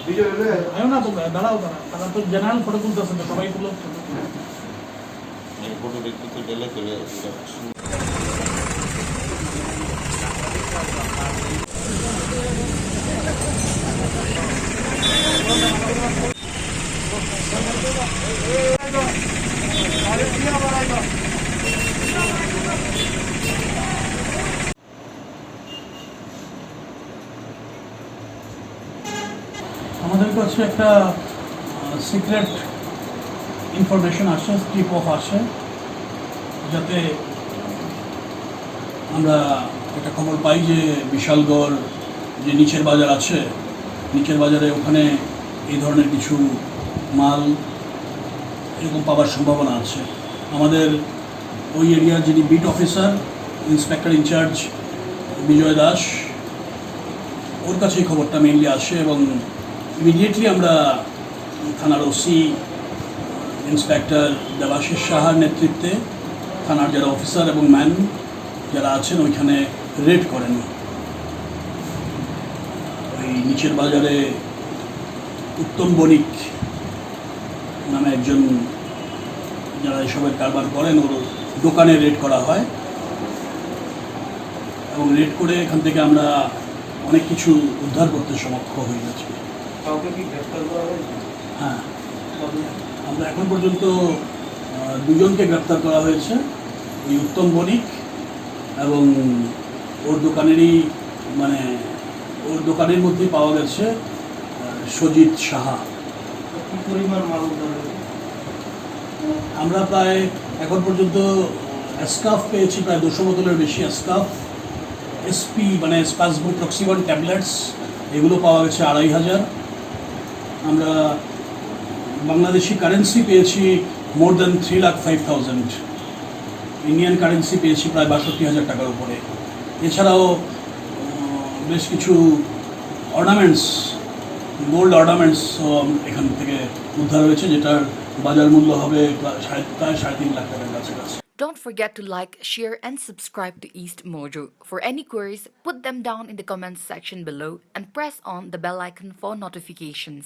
আয়ো না তো দাঁড়াও তারা তো জেনারেল ফটো তুলতেছে তো সবাই তুলো ফটো দেখতে তো গেলে চলে আমাদের কাছে একটা সিক্রেট ইনফরমেশন আসে স্ট্রিপ অফ আসে যাতে আমরা একটা খবর পাই যে বিশালগড় যে নিচের বাজার আছে নিচের বাজারে ওখানে এই ধরনের কিছু মাল এরকম পাওয়ার সম্ভাবনা আছে। আমাদের ওই এরিয়ার যিনি বিট অফিসার ইন্সপেক্টর ইনচার্জ বিজয় দাস ওর কাছে এই খবরটা মেইনলি আসে এবং ইমিডিয়েটলি আমরা থানার ওসি ইন্সপেক্টর দেবাশিস সাহার নেতৃত্বে থানার যারা অফিসার এবং ম্যান যারা আছেন ওইখানে রেড করেন। ওই নিচের বাজারে উত্তম বণিক নামে একজন যারা এসবের কারবার করেন ওর দোকানে রেড করা হয় এবং রেড করে এখান থেকে আমরা অনেক কিছু উদ্ধার করতে সক্ষম হয়ে গেছি। হ্যাঁ, আমরা এখন পর্যন্ত দুজনকে গ্রেপ্তার করা হয়েছে, ওই উত্তম বণিক এবং ওর দোকানেরই মানে ওর দোকানের মধ্যেই পাওয়া গেছে সজিত সাহা। আমরা প্রায় এখন পর্যন্ত স্কাফ পেয়েছি প্রায় 200 বোতলের বেশি স্কাফ, এসপি মানে স্পাসবোট্রক্সিবন ট্যাবলেটস এগুলো পাওয়া গেছে 2500। আমরা বাংলাদেশি কারেন্সি পেয়েছি মোর দ্যান 3,05,000, ইন্ডিয়ান কারেন্সি পেয়েছি প্রায় 62,000 টাকার উপরে। এছাড়াও বেশ কিছু অর্নামেন্টস, গোল্ড অর্নামেন্টস এখান থেকে উদ্ধার হয়েছে, যেটার বাজার মূল্য হবে প্রায় 3.5 লাখ টাকার কাছাকাছি। Don't forget to like, share and subscribe to East Mojo. For any queries, put them down in the comments section below and press on the bell icon for notifications.